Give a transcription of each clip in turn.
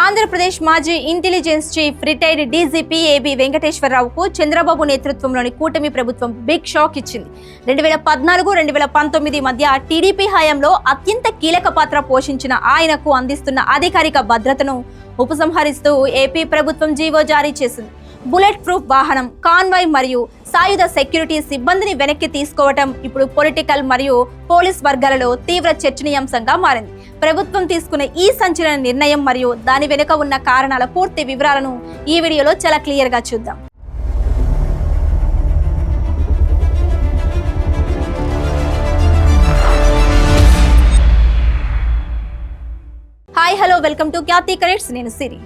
ఆంధ్రప్రదేశ్ మాజీ intelligence chief retired DGP AB వెంకటేశ్వరరావుకు చంద్రబాబు నేతృత్వంలోని కూటమి ప్రభుత్వం బిగ్ షాక్ ఇచ్చింది. 2014-2019 మధ్య టీడీపీ హయాంలో అత్యంత కీలక పాత్ర పోషించిన ఆయనకు అందిస్తున్న అధికారిక భద్రతను ఉపసంహరిస్తూ ఏపీ ప్రభుత్వం జీవో జారీ చేసింది. బుల్లెట్ ప్రూఫ్ వాహనం, కాన్వాయ్ మరియు సాయుధ సెక్యూరిటీ సిబ్బందిని వెనక్కి తీసుకోవటం ఇప్పుడు పొలిటికల్ మరియు పోలీస్ వర్గాలలో తీవ్ర చర్చనీయాంశంగా మారింది. ప్రభుత్వం తీసుకున్న ఈ సంచలన నిర్ణయం మరియు దాని వెనుక ఉన్న కారణాల పూర్తి వివరాలను ఈ వీడియోలో చాలా క్లియర్గా చూద్దాం. Hi hello, welcome to Khyati corrects. నేను సిరి.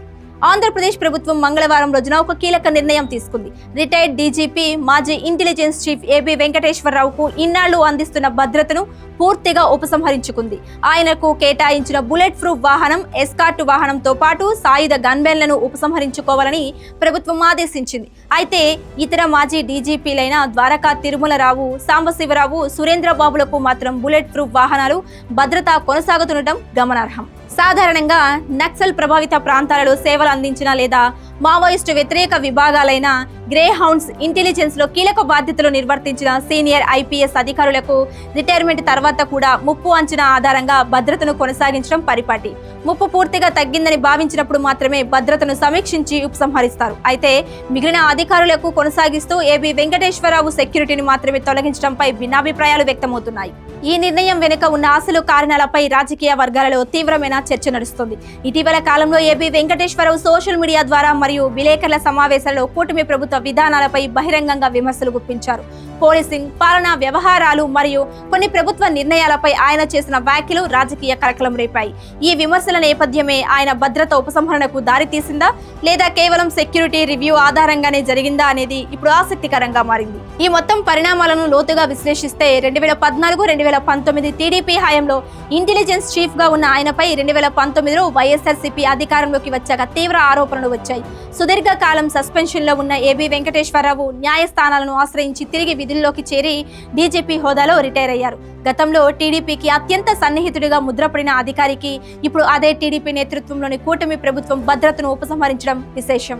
ఆంధ్రప్రదేశ్ ప్రభుత్వం మంగళవారం రోజున ఒక కీలక నిర్ణయం తీసుకుంది. రిటైర్డ్ డీజీపీ మాజీ ఇంటెలిజెన్స్ చీఫ్ ఏబీ వెంకటేశ్వరరావుకు ఇన్నాళ్లు అందిస్తున్న భద్రతను పూర్తిగా ఉపసంహరించుకుంది. ఆయనకు కేటాయించిన బుల్లెట్ ప్రూఫ్ వాహనం, ఎస్కార్ట్ వాహనంతో పాటు సాయుధ గన్మెన్లను ఉపసంహరించుకోవాలని ప్రభుత్వం ఆదేశించింది. అయితే ఇతర మాజీ డీజీపీలైన ద్వారకా తిరుమలరావు, సాంబశివరావు, సురేంద్రబాబులకు మాత్రం బుల్లెట్ ప్రూఫ్ వాహనాలు భద్రత కొనసాగుతుండటం గమనార్హం. సాధారణంగా నక్సల్ ప్రభావిత ప్రాంతాలలో సేవలు అందించిన లేదా మావోయిస్టు వ్యతిరేక విభాగాలైన గ్రే హౌండ్స్ ఇంటెలిజెన్స్ లో కీలక బాధ్యతలు నిర్వర్తించిన సీనియర్ ఐపీఎస్ అధికారులకు రిటైర్మెంట్ తర్వాత కూడా ముప్పు అంచనా ఆధారంగా భద్రతను కొనసాగించడం పరిపాటి. ముప్పు పూర్తిగా తగ్గిందని భావించినప్పుడు మాత్రమే భద్రతను సమీక్షించి ఉపసంహరిస్తారు. అయితే మిగిలిన అధికారులకు కొనసాగిస్తూ ఏబీ వెంకటేశ్వరరావు సెక్యూరిటీని మాత్రమే తొలగించడంపై భిన్నాభిప్రాయాలు వ్యక్తమవుతున్నాయి. ఈ నిర్ణయం వెనుక ఉన్న అసలు కారణాలపై రాజకీయ వర్గాలలో తీవ్రమైన చర్చ నడుస్తుంది. ఇటీవల కాలంలో ఏబీ వెంకటేశ్వరరావు సోషల్ మీడియా ద్వారా మరియు విలేకరుల సమావేశాల్లో కూటమి ప్రభుత్వ విధానాలపై బహిరంగంగా విమర్శలు గుప్పించారు. పోలీసింగ్, పాలనా వ్యవహారాలు మరియు కొన్ని ప్రభుత్వ నిర్ణయాలపై ఆయన చేసిన వ్యాఖ్యలు రాజకీయ కలకలం రేపాయి. ఈ విమర్శల నేపథ్యమే ఆయన భద్రత ఉపసంహరణకు దారితీసిందా లేదా కేవలం సెక్యూరిటీ రివ్యూ ఆధారంగానే జరిగిందా అనేది ఇప్పుడు ఆసక్తికరంగా మారింది. ఈ మొత్తం పరిణామాలను లోతుగా విశ్లేషిస్తే 2014-2019 టీడీపీ హయాంలో ఇంటెలిజెన్స్ చీఫ్ గా ఉన్న ఆయనపై 2019లో వైఎస్ఆర్సీపీ అధికారంలోకి వచ్చాక తీవ్ర ఆరోపణలు వచ్చాయి. సుదీర్ఘ కాలం సస్పెన్షన్ లో ఉన్న ఏబీ వెంకటేశ్వరరావు న్యాయస్థానాలను ఆశ్రయించి తిరిగి విధుల్లోకి చేరి డీజీపీ హోదాలో రిటైర్ అయ్యారు. గతంలో టీడీపీకి అత్యంత సన్నిహితుడిగా ముద్రపడిన అధికారికి ఇప్పుడు అదే టీడీపీ నేతృత్వంలోని కూటమి ప్రభుత్వం భద్రతను ఉపసంహరించడం విశేషం.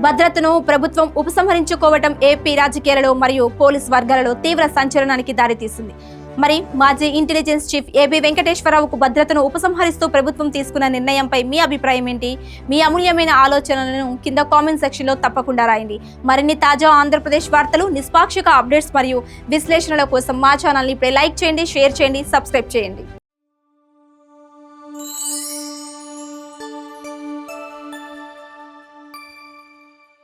భద్రతను ప్రభుత్వం ఉపసంహరించుకోవడం ఏపీ రాజకీయాలలో మరియు పోలీస్ వర్గాలలో తీవ్ర సంచలనానికి దారితీసింది. మరి మాజీ ఇంటెలిజెన్స్ చీఫ్ ఏబీ వెంకటేశ్వరరావుకు భద్రతను ఉపసంహరిస్తూ ప్రభుత్వం తీసుకున్న నిర్ణయంపై మీ అభిప్రాయం ఏంటి? మీ అమూల్యమైన ఆలోచనలను కింద కామెంట్ సెక్షన్ లో తప్పకుండా రాయండి. మరిన్ని తాజా ఆంధ్రప్రదేశ్ వార్తలు, నిష్పాక్షిక అప్డేట్స్ మరియు విశ్లేషణల కోసం మా ఛానల్ ని ఇప్పుడే లైక్ చేయండి, షేర్ చేయండి, సబ్స్క్రైబ్ చేయండి.